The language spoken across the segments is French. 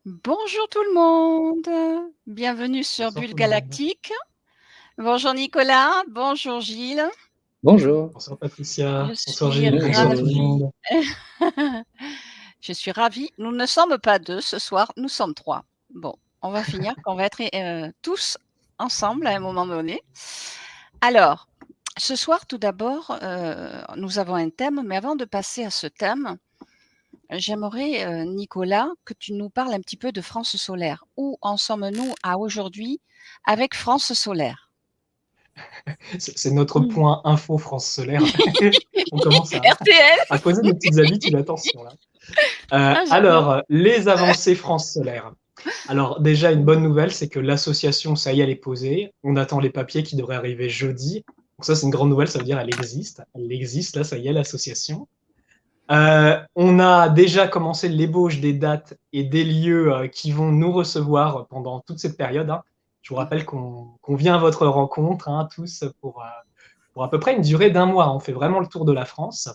Bonjour tout le monde, bienvenue sur Bonsoir Bulle tout le monde. Galactique. Bonjour Nicolas, bonjour Gilles. Bonjour. Bonsoir Je Patricia. Bonsoir suis Gilles. Bonsoir tout le ravie. Bonjour. monde. Je suis ravie. Nous ne sommes pas 2 ce soir, nous sommes 3. Bon, on va finir qu'on va être, tous ensemble à un moment donné. Alors, ce soir tout d'abord, nous avons un thème, mais avant de passer à ce thème, j'aimerais, Nicolas, que tu nous parles un petit peu de France Solaire. Où en sommes-nous à aujourd'hui avec France Solaire? C'est notre point info France Solaire. On commence RTL? à poser des petites habitudes, attention là. Ah j'adore. Alors, les avancées France Solaire. Alors déjà, une bonne nouvelle, c'est que l'association, ça y est, elle est posée. On attend les papiers qui devraient arriver jeudi. Donc ça, c'est une grande nouvelle, ça veut dire elle existe. Elle existe, là, ça y est, l'association. On a déjà commencé l'ébauche des dates et des lieux qui vont nous recevoir pendant toute cette période, hein. Je vous rappelle qu'on vient à votre rencontre, hein, tous pour à peu près une durée d'un mois. On fait vraiment le tour de la France.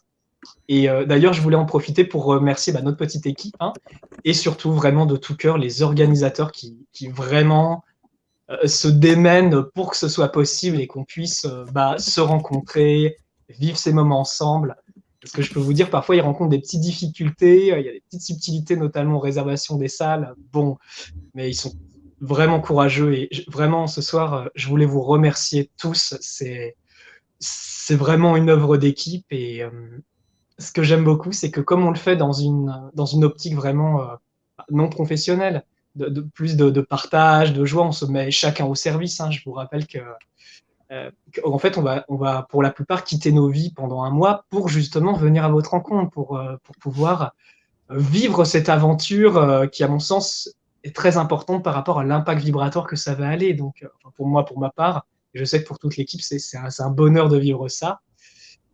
Et d'ailleurs, je voulais en profiter pour remercier notre petite équipe, hein, et surtout vraiment de tout cœur les organisateurs qui vraiment se démènent pour que ce soit possible et qu'on puisse se rencontrer, vivre ces moments ensemble. Parce que je peux vous dire, parfois, ils rencontrent des petites difficultés, il y a des petites subtilités, notamment en réservation des salles. Bon, mais ils sont vraiment courageux et vraiment, ce soir, je voulais vous remercier tous. C'est vraiment une œuvre d'équipe et ce que j'aime beaucoup, c'est que comme on le fait dans une optique vraiment non professionnelle, plus de partage, de joie, on se met chacun au service, hein. Je vous rappelle qu'en fait, on va pour la plupart quitter nos vies pendant un mois pour justement venir à votre rencontre, pour pouvoir vivre cette aventure qui, à mon sens, est très importante par rapport à l'impact vibratoire que ça va aller. Donc, pour moi, pour ma part, et je sais que pour toute l'équipe, c'est un bonheur de vivre ça.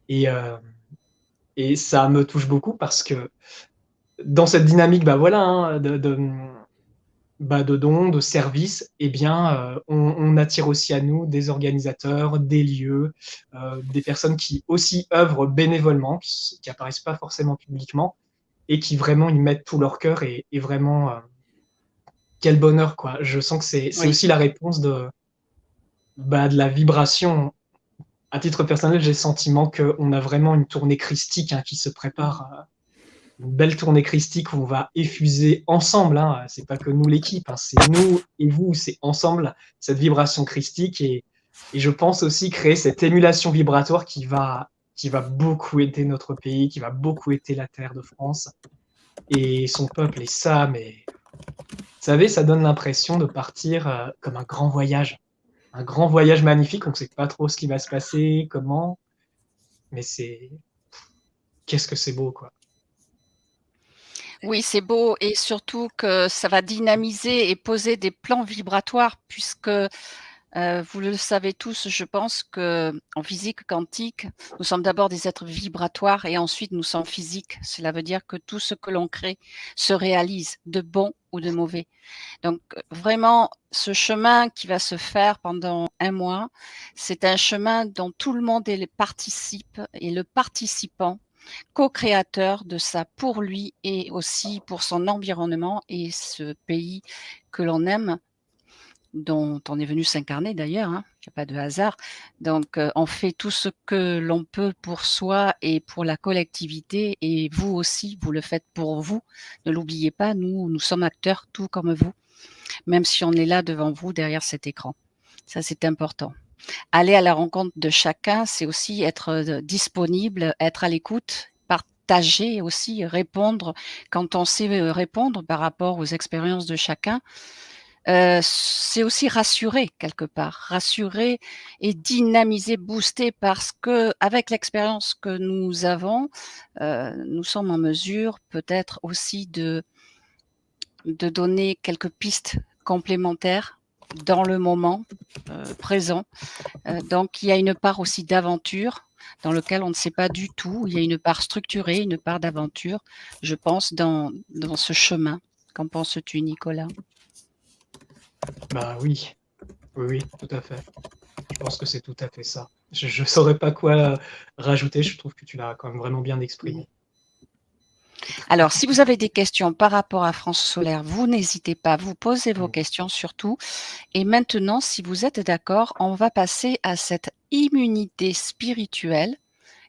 Et, euh, et ça me touche beaucoup parce que dans cette dynamique, voilà, hein, de dons, de services, eh bien, on attire aussi à nous des organisateurs, des lieux, des personnes qui aussi œuvrent bénévolement, qui apparaissent pas forcément publiquement et qui vraiment y mettent tout leur cœur et vraiment, quel bonheur, quoi. Je sens que c'est Oui. aussi la réponse de la vibration. À titre personnel, j'ai le sentiment qu'on a vraiment une tournée christique, hein, qui se prépare, une belle tournée christique où on va effuser ensemble, hein. C'est pas que nous l'équipe, hein, c'est nous et vous, c'est ensemble cette vibration christique et je pense aussi créer cette émulation vibratoire qui va beaucoup aider notre pays, qui va beaucoup aider la terre de France et son peuple. Et ça, mais vous savez, ça donne l'impression de partir comme un grand voyage magnifique. On ne sait pas trop ce qui va se passer, comment, mais qu'est-ce que c'est beau, quoi. Oui, c'est beau et surtout que ça va dynamiser et poser des plans vibratoires puisque, vous le savez tous, je pense qu'en physique quantique, nous sommes d'abord des êtres vibratoires et ensuite nous sommes physiques. Cela veut dire que tout ce que l'on crée se réalise, de bon ou de mauvais. Donc vraiment, ce chemin qui va se faire pendant un mois, c'est un chemin dont tout le monde participe et le participant, co-créateur de ça pour lui et aussi pour son environnement et ce pays que l'on aime, dont on est venu s'incarner d'ailleurs, hein, il n'y a pas de hasard. Donc on fait tout ce que l'on peut pour soi et pour la collectivité et vous aussi, vous le faites pour vous. Ne l'oubliez pas, nous sommes acteurs tout comme vous, même si on est là devant vous derrière cet écran. Ça, c'est important. Aller à la rencontre de chacun, c'est aussi être disponible, être à l'écoute, partager aussi, répondre quand on sait répondre par rapport aux expériences de chacun. C'est aussi rassurer quelque part, rassurer et dynamiser, booster parce que avec l'expérience que nous avons, nous sommes en mesure peut-être aussi de donner quelques pistes complémentaires dans le moment présent. Donc il y a une part aussi d'aventure dans lequel on ne sait pas du tout. Il y a une part structurée, une part d'aventure, je pense, dans ce chemin. Qu'en penses-tu, Nicolas? Bah oui, oui, oui, tout à fait. Je pense que c'est tout à fait ça. Je ne saurais pas quoi rajouter, je trouve que tu l'as quand même vraiment bien Mmh. exprimé. Alors, si vous avez des questions par rapport à France Solaire, vous n'hésitez pas, vous posez vos Mmh. questions surtout. Et maintenant, si vous êtes d'accord, on va passer à cette immunité spirituelle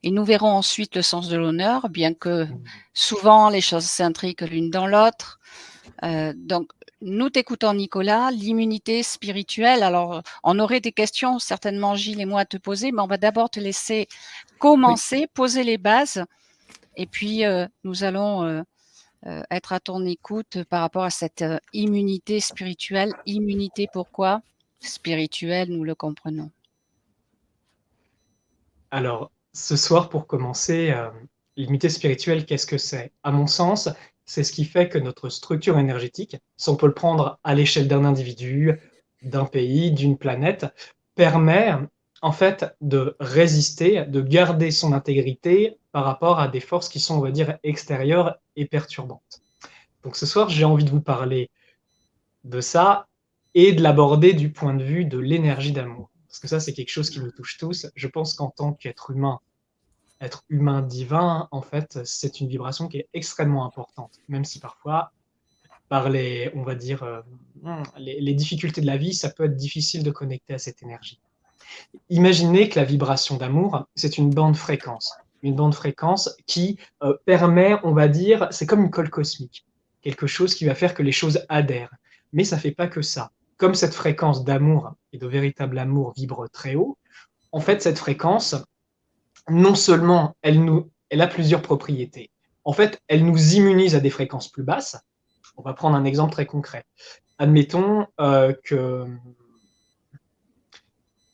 et nous verrons ensuite le sens de l'honneur, bien que Mmh. souvent les choses s'intriquent l'une dans l'autre. Donc, nous t'écoutons Nicolas, l'immunité spirituelle. Alors, on aurait des questions certainement Gilles et moi à te poser, mais on va d'abord te laisser Oui. commencer, poser les bases et puis nous allons être à ton écoute par rapport à cette immunité spirituelle. Immunité pourquoi? Spirituelle, nous le comprenons. Alors, ce soir, pour commencer, l'unité spirituelle, qu'est-ce que c'est? À mon sens, c'est ce qui fait que notre structure énergétique, si on peut le prendre à l'échelle d'un individu, d'un pays, d'une planète, permet en fait de résister, de garder son intégrité par rapport à des forces qui sont, on va dire, extérieures et perturbantes. Donc ce soir, j'ai envie de vous parler de ça et de l'aborder du point de vue de l'énergie d'amour. Parce que ça, c'est quelque chose qui nous touche tous. Je pense qu'en tant qu'être humain, être humain divin, en fait, c'est une vibration qui est extrêmement importante, même si parfois, par les, on va dire, les difficultés de la vie, ça peut être difficile de connecter à cette énergie. Imaginez que la vibration d'amour, c'est une bande fréquence qui permet, on va dire, c'est comme une colle cosmique, quelque chose qui va faire que les choses adhèrent. Mais ça ne fait pas que ça. Comme cette fréquence d'amour et de véritable amour vibre très haut, en fait, cette fréquence, non seulement elle a plusieurs propriétés, en fait, elle nous immunise à des fréquences plus basses. On va prendre un exemple très concret. Admettons que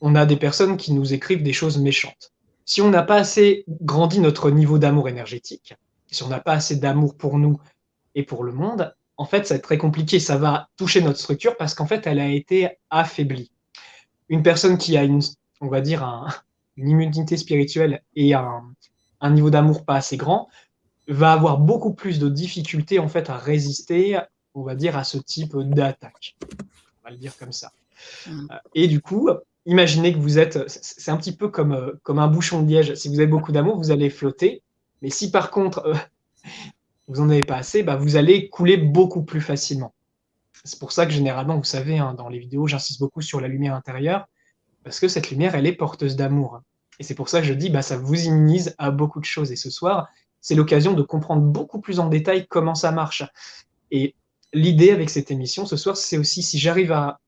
on a des personnes qui nous écrivent des choses méchantes. Si on n'a pas assez grandi notre niveau d'amour énergétique, si on n'a pas assez d'amour pour nous et pour le monde, en fait, ça va être très compliqué. Ça va toucher notre structure parce qu'en fait, elle a été affaiblie. Une personne qui a on va dire, une immunité spirituelle et un niveau d'amour pas assez grand va avoir beaucoup plus de difficultés en fait à résister, on va dire, à ce type d'attaque. On va le dire comme ça. Mmh. Et du coup, imaginez que vous êtes, c'est un petit peu comme un bouchon de liège. Si vous avez beaucoup d'amour, vous allez flotter. Mais si par contre, vous n'en avez pas assez, bah, vous allez couler beaucoup plus facilement. C'est pour ça que généralement, vous savez, hein, dans les vidéos, j'insiste beaucoup sur la lumière intérieure, parce que cette lumière, elle est porteuse d'amour. Et c'est pour ça que je dis, bah, ça vous immunise à beaucoup de choses. Et ce soir, c'est l'occasion de comprendre beaucoup plus en détail comment ça marche. Et l'idée avec cette émission ce soir, c'est aussi si j'arrive à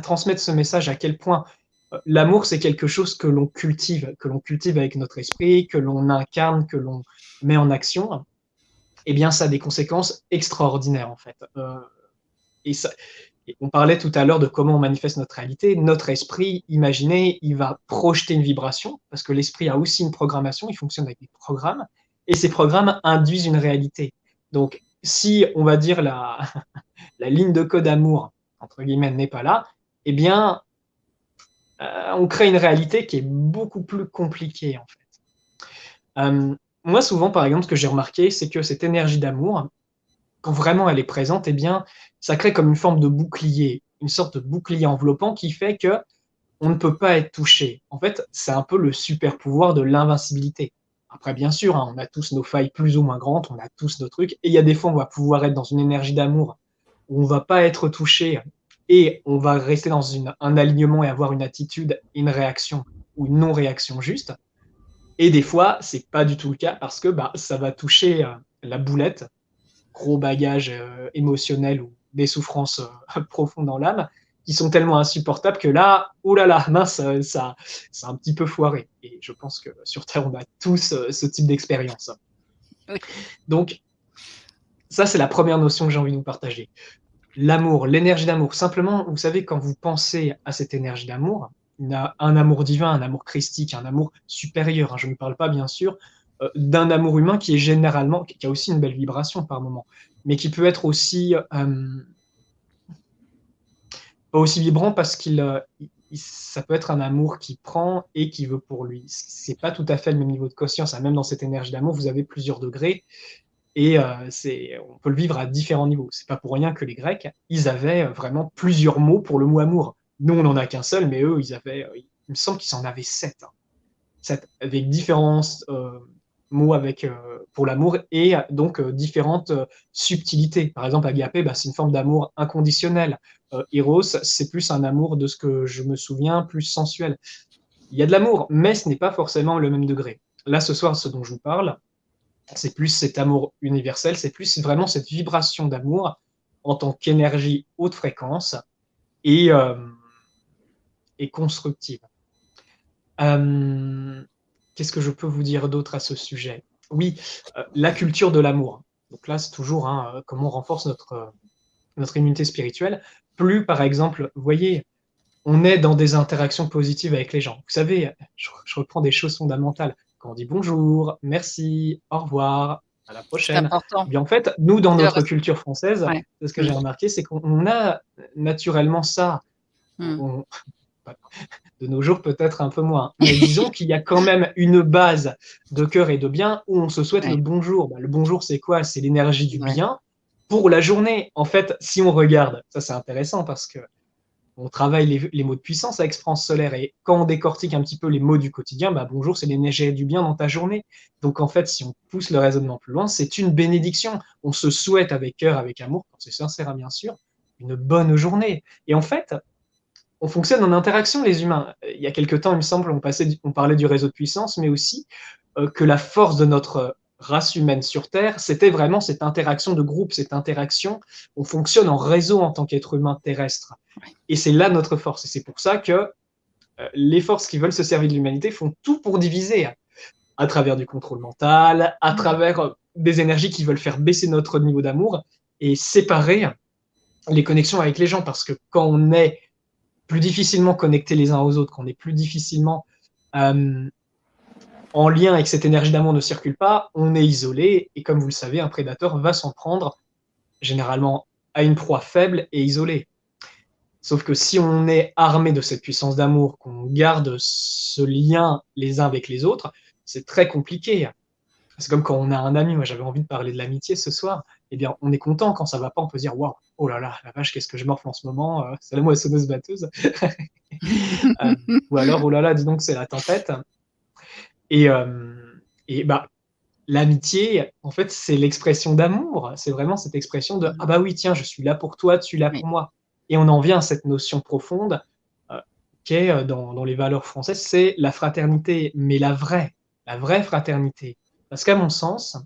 transmettre ce message à quel point l'amour, c'est quelque chose que l'on cultive avec notre esprit, que l'on incarne, que l'on met en action, eh bien, ça a des conséquences extraordinaires, en fait. Et ça, et on parlait tout à l'heure de comment on manifeste notre réalité. Notre esprit, imaginez, il va projeter une vibration, parce que l'esprit a aussi une programmation, il fonctionne avec des programmes, et ces programmes induisent une réalité. Donc, si, on va dire, la ligne de code amour, entre guillemets, n'est pas là, eh bien, on crée une réalité qui est beaucoup plus compliquée, en fait. Moi, souvent, par exemple, ce que j'ai remarqué, c'est que cette énergie d'amour, quand vraiment elle est présente, eh bien, ça crée comme une forme de bouclier, une sorte de bouclier enveloppant qui fait que on ne peut pas être touché. En fait, c'est un peu le super pouvoir de l'invincibilité. Après, bien sûr, hein, on a tous nos failles plus ou moins grandes, on a tous nos trucs, et il y a des fois, on va pouvoir être dans une énergie d'amour où on va pas être touché et on va rester dans un alignement et avoir une attitude, une réaction ou une non-réaction juste. Et des fois, c'est pas du tout le cas parce que bah, ça va toucher la boulette, gros bagage émotionnel ou des souffrances profondes dans l'âme qui sont tellement insupportables que là, oh là là, mince, ça, c'est un petit peu foiré. Et je pense que sur Terre, on a tous ce type d'expérience. Oui. Donc, ça, c'est la première notion que j'ai envie de vous partager. L'amour, l'énergie d'amour. Simplement, vous savez, quand vous pensez à cette énergie d'amour, un amour divin, un amour christique, un amour supérieur, hein, je ne parle pas, bien sûr, d'un amour humain qui est généralement, qui a aussi une belle vibration par moment, mais qui peut être aussi, pas aussi vibrant parce ça peut être un amour qui prend et qui veut pour lui. C'est pas tout à fait le même niveau de conscience, hein. Même dans cette énergie d'amour, vous avez plusieurs degrés. Et on peut le vivre à différents niveaux. C'est pas pour rien que les Grecs, ils avaient vraiment plusieurs mots pour le mot amour. Nous, on n'en a qu'un seul, mais eux, il me semble qu'ils en avaient 7. 7, avec différents mot pour l'amour et donc différentes subtilités. Par exemple, agapé, c'est une forme d'amour inconditionnel. Eros, c'est plus un amour, de ce que je me souviens, plus sensuel. Il y a de l'amour, mais ce n'est pas forcément le même degré. Là, ce soir, ce dont je vous parle, c'est plus cet amour universel, c'est plus vraiment cette vibration d'amour en tant qu'énergie haute fréquence et, et constructive. Qu'est-ce que je peux vous dire d'autre à ce sujet? Oui, la culture de l'amour. Donc là, c'est toujours comment on renforce notre immunité spirituelle. Plus, par exemple, vous voyez, on est dans des interactions positives avec les gens. Vous savez, je reprends des choses fondamentales. Quand on dit bonjour, merci, au revoir, à la C'est prochaine. important. Eh bien, en fait, nous, dans C'est notre culture française, ouais. c'est ce que j'ai remarqué, c'est qu'on a naturellement ça. Mmh. De nos jours, peut-être un peu moins. Mais disons qu'il y a quand même une base de cœur et de bien où on se souhaite le Ouais, bonjour. Le bonjour, c'est quoi? C'est l'énergie du ouais. bien pour la journée. En fait, si on regarde, ça c'est intéressant parce que on travaille les mots de puissance avec France Solaire et quand on décortique un petit peu les mots du quotidien, bonjour, c'est l'énergie du bien dans ta journée. Donc en fait, si on pousse le raisonnement plus loin, c'est une bénédiction. On se souhaite avec cœur, avec amour, quand c'est sincère, bien sûr, une bonne journée. Et en fait, on fonctionne en interaction, les humains. Il y a quelque temps, il me semble, on parlait du réseau de puissance, mais aussi que la force de notre race humaine sur Terre, c'était vraiment cette interaction de groupe, cette interaction. On fonctionne en réseau en tant qu'être humain terrestre. Et c'est là notre force. Et c'est pour ça que les forces qui veulent se servir de l'humanité font tout pour diviser, à travers du contrôle mental, à travers des énergies qui veulent faire baisser notre niveau d'amour et séparer les connexions avec les gens. Parce que quand on est plus difficilement connectés les uns aux autres, qu'on est plus difficilement en lien et que cette énergie d'amour ne circule pas, on est isolé. Et comme vous le savez, un prédateur va s'en prendre généralement à une proie faible et isolée. Sauf que si on est armé de cette puissance d'amour, qu'on garde ce lien les uns avec les autres, c'est très compliqué. C'est comme quand on a un ami, moi j'avais envie de parler de l'amitié ce soir, eh bien on est content quand ça va pas, on peut se dire waouh, oh là là, la vache, qu'est-ce que je morfle en ce moment, c'est la moissonneuse batteuse. Ou alors oh là là, dis donc c'est la tempête. Et, et l'amitié, en fait, c'est l'expression d'amour. C'est vraiment cette expression de ah bah oui, tiens, je suis là pour toi, tu es là Oui. pour moi. Et on en vient à cette notion profonde qui est dans les valeurs françaises, c'est la fraternité, mais la vraie fraternité. Parce qu'à mon sens,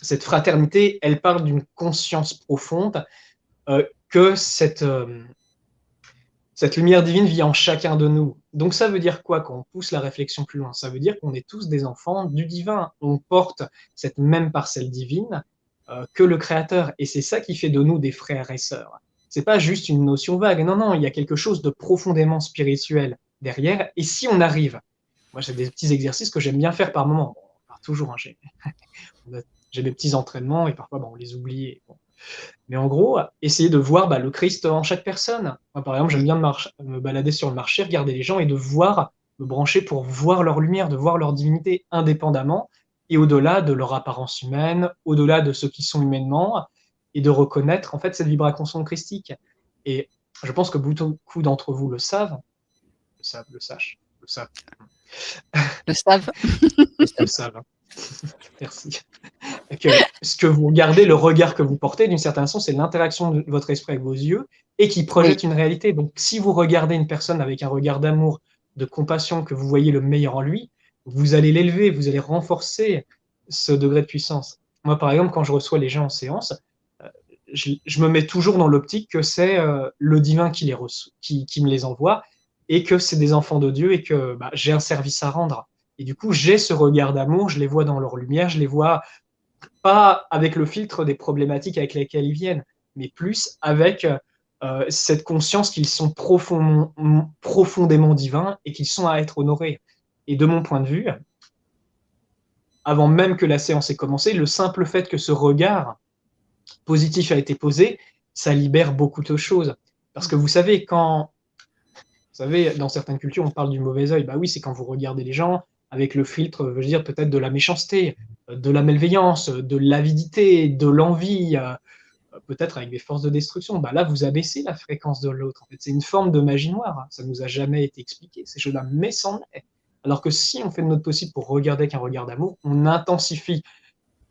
cette fraternité, elle part d'une conscience profonde que cette lumière divine vit en chacun de nous. Donc ça veut dire quoi quand on pousse la réflexion plus loin? Ça veut dire qu'on est tous des enfants du divin. On porte cette même parcelle divine que le Créateur. Et c'est ça qui fait de nous des frères et sœurs. C'est pas juste une notion vague. Non, non, il y a quelque chose de profondément spirituel derrière. Et si on arrive, moi j'ai des petits exercices que j'aime bien faire par moment. Bon, pas toujours, hein, j'ai des petits entraînements et parfois on les oublie. Et bon. Mais en gros, essayer de voir le Christ en chaque personne. Moi, par exemple, j'aime bien me balader sur le marché, regarder les gens et de voir, me brancher pour voir leur lumière, de voir leur divinité indépendamment et au-delà de leur apparence humaine, au-delà de ce qu'ils sont humainement, et de reconnaître en fait cette vibration christique. Et je pense que beaucoup d'entre vous le savent, le savent, Le savent. le savent. Merci. Que ce que vous regardez, le regard que vous portez, d'une certaine façon, c'est l'interaction de votre esprit avec vos yeux et qui projette Oui. une réalité. Donc, si vous regardez une personne avec un regard d'amour, de compassion, que vous voyez le meilleur en lui, vous allez l'élever, vous allez renforcer ce degré de puissance. Moi, par exemple, quand je reçois les gens en séance, je me mets toujours dans l'optique que c'est le divin qui qui me les envoie et que c'est des enfants de Dieu et que j'ai un service à rendre. Et du coup, j'ai ce regard d'amour, je les vois dans leur lumière, je les vois pas avec le filtre des problématiques avec lesquelles ils viennent, mais plus avec cette conscience qu'ils sont profondément divins et qu'ils sont à être honorés. Et de mon point de vue, avant même que la séance ait commencé, le simple fait que ce regard positif a été posé, ça libère beaucoup de choses. Parce que vous savez, dans certaines cultures, on parle du mauvais œil. Oui, c'est quand vous regardez les gens avec le filtre, je veux dire, peut-être de la méchanceté, de la malveillance, de l'avidité, de l'envie, peut-être avec des forces de destruction. Là, vous abaissez la fréquence de l'autre. En fait, c'est une forme de magie noire. Ça nous a jamais été expliqué, ces choses-là, mais c'en est. Alors que si on fait de notre possible pour regarder avec un regard d'amour, on intensifie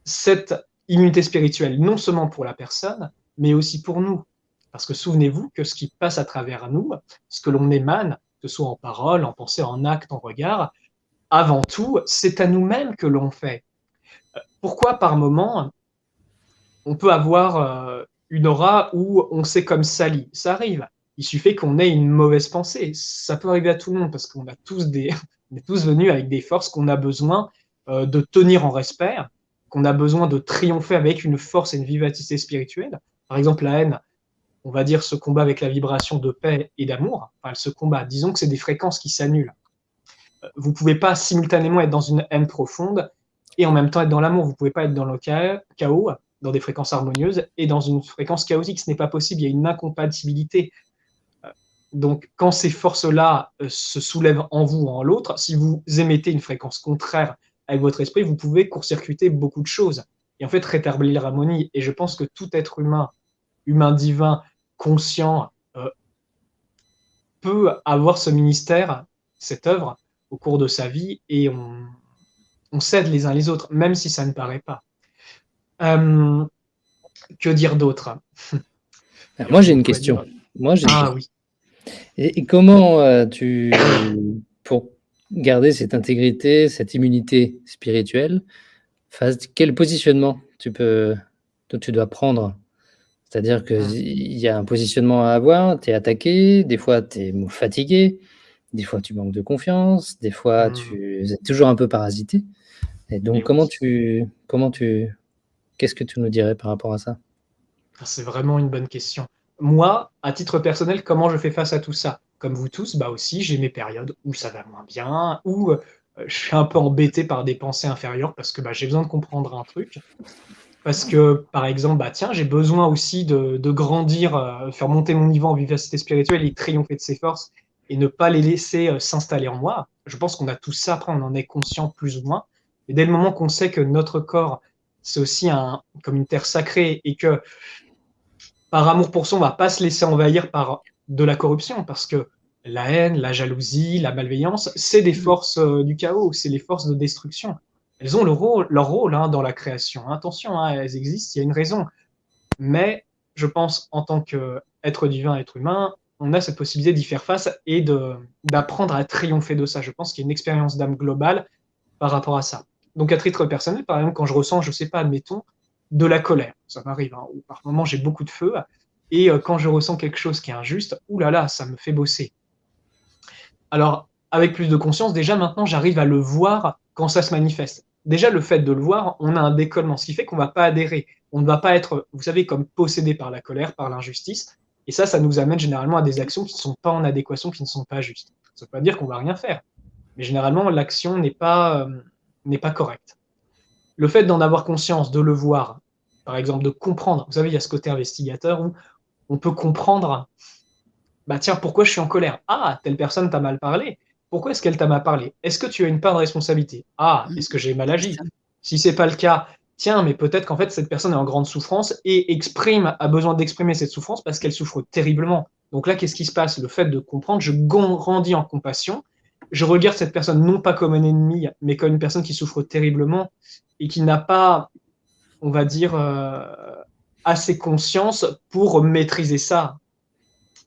cette immunité spirituelle, non seulement pour la personne, mais aussi pour nous. Parce que souvenez-vous que ce qui passe à travers nous, ce que l'on émane, que ce soit en parole, en pensée, en acte, en regard, avant tout, c'est à nous-mêmes que l'on fait. Pourquoi par moment, on peut avoir une aura où on s'est comme sali? Ça arrive. Il suffit qu'on ait une mauvaise pensée. Ça peut arriver à tout le monde parce qu'on a tous on est tous venus avec des forces qu'on a besoin de tenir en respect, qu'on a besoin de triompher avec une force et une vivacité spirituelle. Par exemple, la haine, on va dire, se combat avec la vibration de paix et d'amour. Enfin, elle se combat. Disons que c'est des fréquences qui s'annulent. Vous ne pouvez pas simultanément être dans une haine profonde et en même temps être dans l'amour. Vous ne pouvez pas être dans le chaos, dans des fréquences harmonieuses, et dans une fréquence chaotique. Ce n'est pas possible, il y a une incompatibilité. Donc, quand ces forces-là se soulèvent en vous ou en l'autre, si vous émettez une fréquence contraire avec votre esprit, vous pouvez court-circuiter beaucoup de choses et en fait rétablir l'harmonie. Et je pense que tout être humain, humain divin, conscient, peut avoir ce ministère, cette œuvre, au cours de sa vie, et on s'aide les uns les autres, même si ça ne paraît pas. Que dire d'autre? Alors, moi, j'ai une question. Oui. Et comment pour garder cette intégrité, cette immunité spirituelle, quel positionnement tu dois prendre? C'est-à-dire qu'il y a un positionnement à avoir, tu es attaqué, des fois tu es fatigué, des fois tu manques de confiance, des fois tu es toujours un peu parasité. Et donc, qu'est-ce que tu nous dirais par rapport à ça? C'est vraiment une bonne question. Moi, à titre personnel, comment je fais face à tout ça? Comme vous tous, aussi, j'ai mes périodes où ça va moins bien, où je suis un peu embêté par des pensées inférieures parce que j'ai besoin de comprendre un truc. Parce que, par exemple, tiens, j'ai besoin aussi de grandir, faire monter mon niveau en vivacité spirituelle et triompher de ses forces et ne pas les laisser s'installer en moi. Je pense qu'on a tout ça, après on en est conscient plus ou moins. Et dès le moment qu'on sait que notre corps, c'est aussi comme une terre sacrée et que par amour pour soi, on ne va pas se laisser envahir par de la corruption, parce que la haine, la jalousie, la malveillance, c'est des forces du chaos, c'est les forces de destruction. Elles ont leur rôle dans la création. Attention, elles existent, il y a une raison. Mais je pense, en tant qu'être divin, être humain, on a cette possibilité d'y faire face et d'apprendre à triompher de ça. Je pense qu'il y a une expérience d'âme globale par rapport à ça. Donc, à titre personnel, par exemple, quand je ressens, je ne sais pas, admettons, de la colère, ça m'arrive, ou par moments j'ai beaucoup de feu, et quand je ressens quelque chose qui est injuste, oulala, ça me fait bosser. Alors, avec plus de conscience, déjà maintenant, j'arrive à le voir quand ça se manifeste. Déjà, le fait de le voir, on a un décollement, ce qui fait qu'on ne va pas adhérer. On ne va pas être, vous savez, comme possédé par la colère, par l'injustice. Et ça nous amène généralement à des actions qui ne sont pas en adéquation, qui ne sont pas justes. Ça ne veut pas dire qu'on ne va rien faire. Mais généralement, l'action n'est pas correcte. Le fait d'en avoir conscience, de le voir, par exemple, de comprendre. Vous savez, il y a ce côté investigateur où on peut comprendre, tiens, pourquoi je suis en colère? Ah, telle personne t'a mal parlé. Pourquoi est-ce qu'elle t'a mal parlé? Est-ce que tu as une part de responsabilité? Ah, est-ce que j'ai mal agi? Si c'est pas le cas, tiens, mais peut-être qu'en fait, cette personne est en grande souffrance et a besoin d'exprimer cette souffrance parce qu'elle souffre terriblement. Donc là, qu'est-ce qui se passe? Le fait de comprendre, je grandis en compassion. Je regarde cette personne non pas comme un ennemi, mais comme une personne qui souffre terriblement et qui n'a pas, on va dire, assez conscience pour maîtriser ça.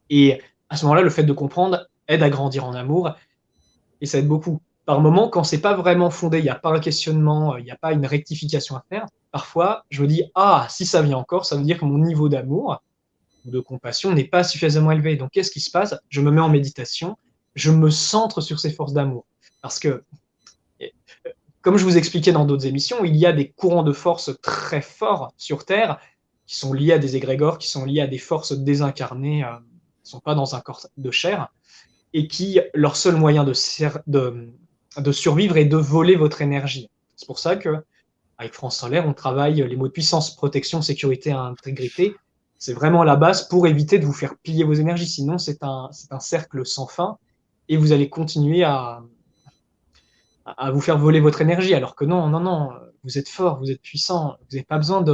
Et à ce moment-là, le fait de comprendre aide à grandir en amour et ça aide beaucoup. Par moment, quand c'est pas vraiment fondé, il n'y a pas un questionnement, il n'y a pas une rectification à faire, parfois je me dis si ça vient encore, ça veut dire que mon niveau d'amour ou de compassion n'est pas suffisamment élevé. Donc qu'est-ce qui se passe? Je me mets en méditation, je me centre sur ces forces d'amour. Parce que, comme je vous expliquais dans d'autres émissions, il y a des courants de force très forts sur Terre qui sont liés à des égrégores, qui sont liés à des forces désincarnées, qui ne sont pas dans un corps de chair, et qui, leur seul moyen de survivre est de voler votre énergie. C'est pour ça qu'avec France Solaire, on travaille les mots de puissance, protection, sécurité, intégrité. C'est vraiment la base pour éviter de vous faire piller vos énergies. Sinon, c'est un cercle sans fin et vous allez continuer à vous faire voler votre énergie. Alors que non, vous êtes fort, vous êtes puissant. Vous n'avez pas besoin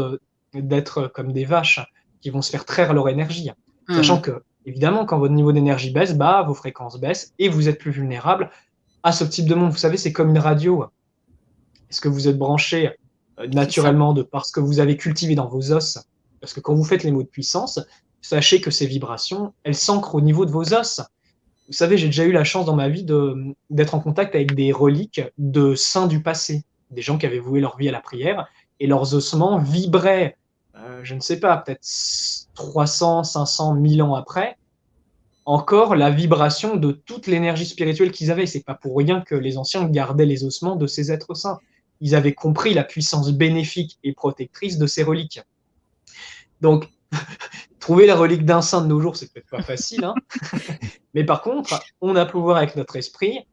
d'être comme des vaches qui vont se faire traire leur énergie. Sachant que, évidemment, quand votre niveau d'énergie baisse, vos fréquences baissent et vous êtes plus vulnérable à ce type de monde. Vous savez, c'est comme une radio. Est-ce que vous êtes branché naturellement de par ce que vous avez cultivé dans vos os? Parce que quand vous faites les mots de puissance, sachez que ces vibrations, elles s'ancrent au niveau de vos os. Vous savez, j'ai déjà eu la chance dans ma vie d'être en contact avec des reliques de saints du passé, des gens qui avaient voué leur vie à la prière, et leurs ossements vibraient, je ne sais pas, peut-être 300, 500, 1000 ans après, encore la vibration de toute l'énergie spirituelle qu'ils avaient. C'est pas pour rien que les anciens gardaient les ossements de ces êtres saints. Ils avaient compris la puissance bénéfique et protectrice de ces reliques. Donc, trouver la relique d'un saint de nos jours, c'est peut-être pas facile, hein. Mais par contre, on a pouvoir avec notre esprit,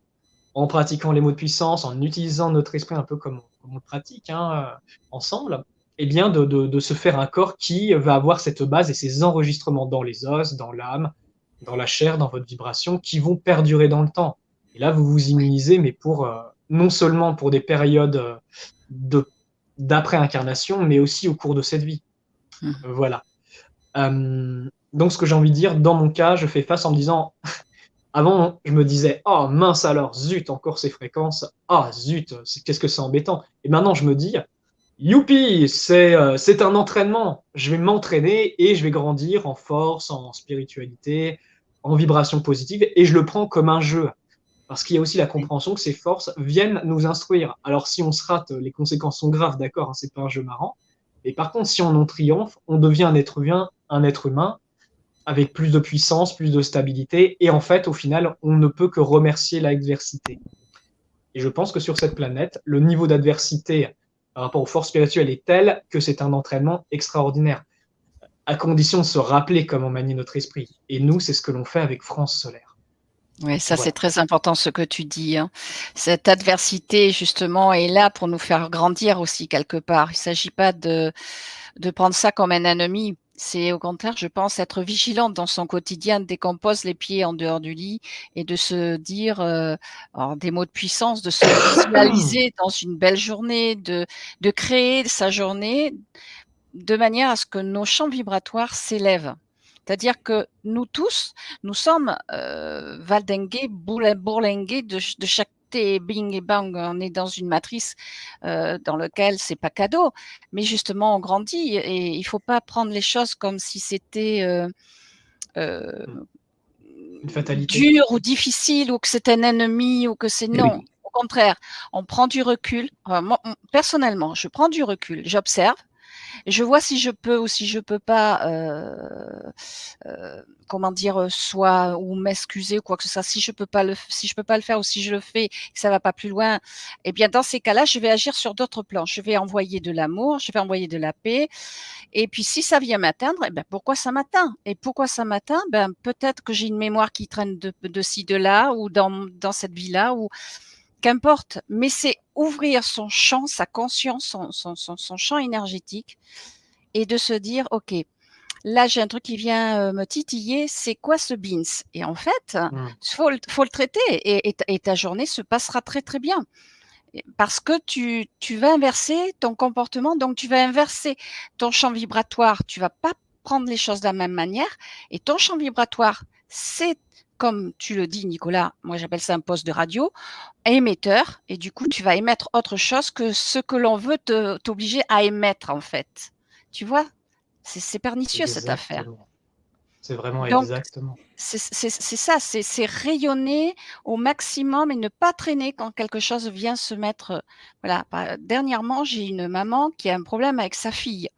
en pratiquant les mots de puissance, en utilisant notre esprit un peu comme on le pratique, hein, ensemble, eh bien de se faire un corps qui va avoir cette base et ces enregistrements dans les os, dans l'âme, dans la chair, dans votre vibration, qui vont perdurer dans le temps. Et là, vous vous immunisez, mais pour non seulement pour des périodes d'après-incarnation, mais aussi au cours de cette vie. Voilà. Donc, ce que j'ai envie de dire, dans mon cas, je fais face en me disant, avant, je me disais, oh mince alors, zut, encore ces fréquences, ah zut, qu'est-ce que c'est embêtant. Et maintenant, je me dis, youpi, c'est un entraînement. Je vais m'entraîner et je vais grandir en force, en spiritualité, en vibration positive, et je le prends comme un jeu. Parce qu'il y a aussi la compréhension que ces forces viennent nous instruire. Alors, si on se rate, les conséquences sont graves, d'accord, hein, c'est pas un jeu marrant. Mais par contre, si on en triomphe, on devient un être humain avec plus de puissance, plus de stabilité. Et en fait, au final, on ne peut que remercier l'adversité. Et je pense que sur cette planète, le niveau d'adversité par rapport aux forces spirituelles est tel que c'est un entraînement extraordinaire, à condition de se rappeler comment manier notre esprit. Et nous, c'est ce que l'on fait avec France Solaire. Oui, ça Voilà. c'est très important ce que tu dis, hein. Cette adversité justement est là pour nous faire grandir aussi quelque part. Il ne s'agit pas de prendre ça comme un ennemi. C'est au contraire, je pense, être vigilante dans son quotidien dès qu'on pose les pieds en dehors du lit et de se dire, alors des mots de puissance, de se visualiser dans une belle journée, de créer sa journée de manière à ce que nos champs vibratoires s'élèvent. C'est-à-dire que nous tous, nous sommes, valdingués, bourlingués de chaque côté, bing et bang. On est dans une matrice, dans lequel c'est pas cadeau, mais justement on grandit et il faut pas prendre les choses comme si c'était, Une fatalité. dur ou difficile ou que c'est un ennemi ou que c'est Eh non. oui. Au contraire, on prend du recul. Moi, personnellement, je prends du recul, j'observe. Je vois si je peux ou si je peux pas, comment dire, soit ou m'excuser ou quoi que ce soit. Si je peux pas le faire ou si je le fais, que ça va pas plus loin, eh bien dans ces cas-là, je vais agir sur d'autres plans. Je vais envoyer de l'amour, je vais envoyer de la paix et puis si ça vient m'atteindre, eh ben pourquoi ça m'atteint? Et pourquoi ça m'atteint? Ben peut-être que j'ai une mémoire qui traîne de ci, de là ou dans cette vie-là ou qu'importe, mais c'est ouvrir son champ, sa conscience, son champ énergétique et de se dire: «OK, là, j'ai un truc qui vient, me titiller, c'est quoi ce beans?» Et en fait, faut le traiter et ta journée se passera très, très bien. Et parce que tu vas inverser ton comportement, donc tu vas inverser ton champ vibratoire. Tu vas pas prendre les choses de la même manière et ton champ vibratoire, c'est comme tu le dis Nicolas, moi j'appelle ça un poste de radio, émetteur et du coup tu vas émettre autre chose que ce que l'on veut t'obliger à émettre en fait. Tu vois? C'est pernicieux cette affaire. Exactement. C'est vraiment Donc exactement. c'est ça, c'est rayonner au maximum et ne pas traîner quand quelque chose vient se mettre, voilà. Dernièrement, j'ai une maman qui a un problème avec sa fille.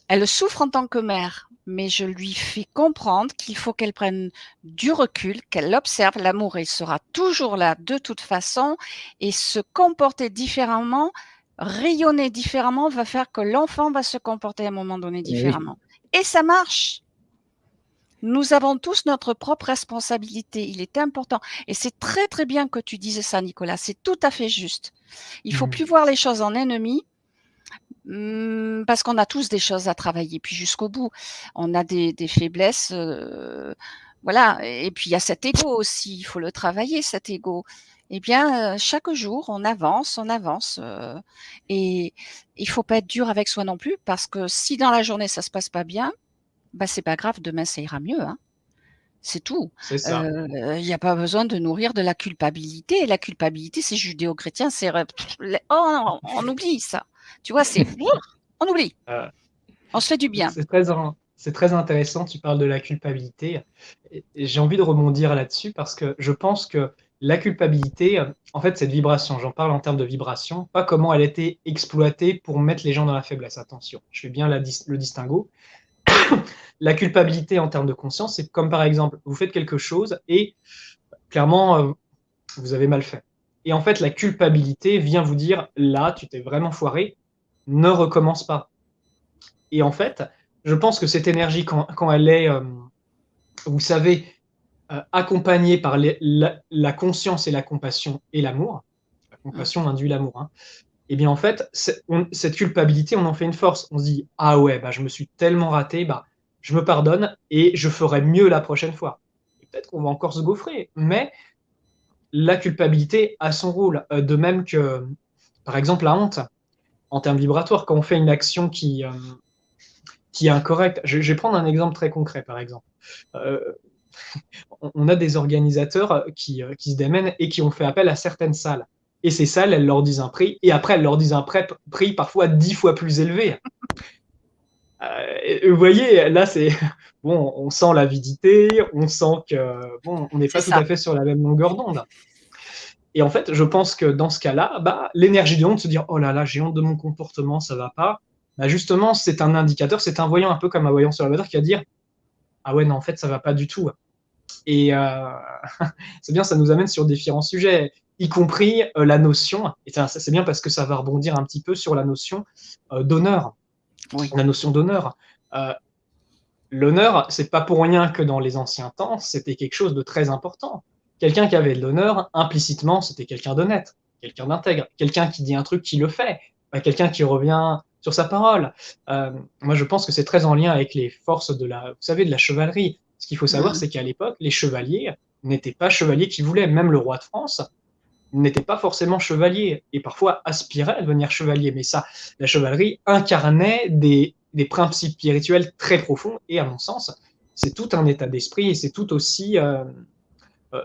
Elle souffre en tant que mère, mais je lui fais comprendre qu'il faut qu'elle prenne du recul, qu'elle observe. L'amour, il sera toujours là de toute façon et se comporter différemment, rayonner différemment va faire que l'enfant va se comporter à un moment donné Eh oui. différemment et ça marche. Nous avons tous notre propre responsabilité, il est important et c'est très, très bien que tu dises ça Nicolas, c'est tout à fait juste. Il faut plus voir les choses en ennemis, parce qu'on a tous des choses à travailler, puis jusqu'au bout. On a des faiblesses, voilà et puis il y a cet ego aussi, il faut le travailler cet ego. Eh bien, chaque jour on avance, et il faut pas être dur avec soi non plus parce que si dans la journée ça se passe pas bien, bah, c'est pas grave, demain ça ira mieux, hein. c'est tout. C'est ça. Il y a pas besoin de nourrir de la culpabilité. La culpabilité, c'est judéo-chrétien, c'est oh non, on oublie ça. Tu vois, c'est on oublie. Euh, On se fait du bien. c'est très intéressant, tu parles de la culpabilité. Et j'ai envie de rebondir là-dessus parce que je pense que la culpabilité, en fait, cette vibration, j'en parle en termes de vibration, pas comment elle a été exploitée pour mettre les gens dans la faiblesse. Attention, je fais bien le distinguo. La culpabilité en termes de conscience, c'est comme par exemple, vous faites quelque chose et clairement, vous avez mal fait. Et en fait, la culpabilité vient vous dire, là, tu t'es vraiment foiré, ne recommence pas. Et en fait, je pense que cette énergie, quand elle est, vous savez, accompagnée par la conscience et la compassion et l'amour, la compassion induit l'amour, hein, et bien en fait, cette culpabilité, on en fait une force. On se dit, ah ouais, bah, je me suis tellement raté, bah, je me pardonne et je ferai mieux la prochaine fois. Et peut-être qu'on va encore se gaufrer, mais la culpabilité a son rôle. De même que, par exemple, la honte, en termes vibratoires, quand on fait une action qui est incorrecte. Je vais prendre un exemple très concret, par exemple. Euh, on a des organisateurs qui se démènent et qui ont fait appel à certaines salles. Et ces salles, elles leur disent un prix, et après, elles leur disent un prix parfois 10 fois plus élevé. Vous voyez, là, c'est bon, on sent l'avidité, on sent que bon, on n'est pas tout à fait sur la même longueur d'onde. Et en fait, je pense que dans ce cas-là, bah, l'énergie de honte, se dire oh là là, j'ai honte de mon comportement, ça va pas. Bah justement, c'est un indicateur, c'est un voyant un peu comme un voyant sur la valeur qui va dire ah ouais, non, en fait, ça va pas du tout. Et c'est bien, ça nous amène sur différents sujets, y compris la notion, et ça, c'est bien parce que ça va rebondir un petit peu sur la notion d'honneur. Oui. La notion d'honneur. L'honneur, c'est pas pour rien que dans les anciens temps, c'était quelque chose de très important. Quelqu'un qui avait de l'honneur, implicitement, c'était quelqu'un d'honnête, quelqu'un d'intègre, quelqu'un qui dit un truc qui le fait, pas quelqu'un qui revient sur sa parole. Moi, je pense que c'est très en lien avec les forces de la, vous savez, de la chevalerie. Ce qu'il faut savoir, c'est qu'à l'époque, les chevaliers n'étaient pas chevaliers qui voulaient. Même le roi de France n'était pas forcément chevalier et parfois aspirait à devenir chevalier. Mais ça, la chevalerie incarnait des principes spirituels très profonds et à mon sens, c'est tout un état d'esprit et c'est tout aussi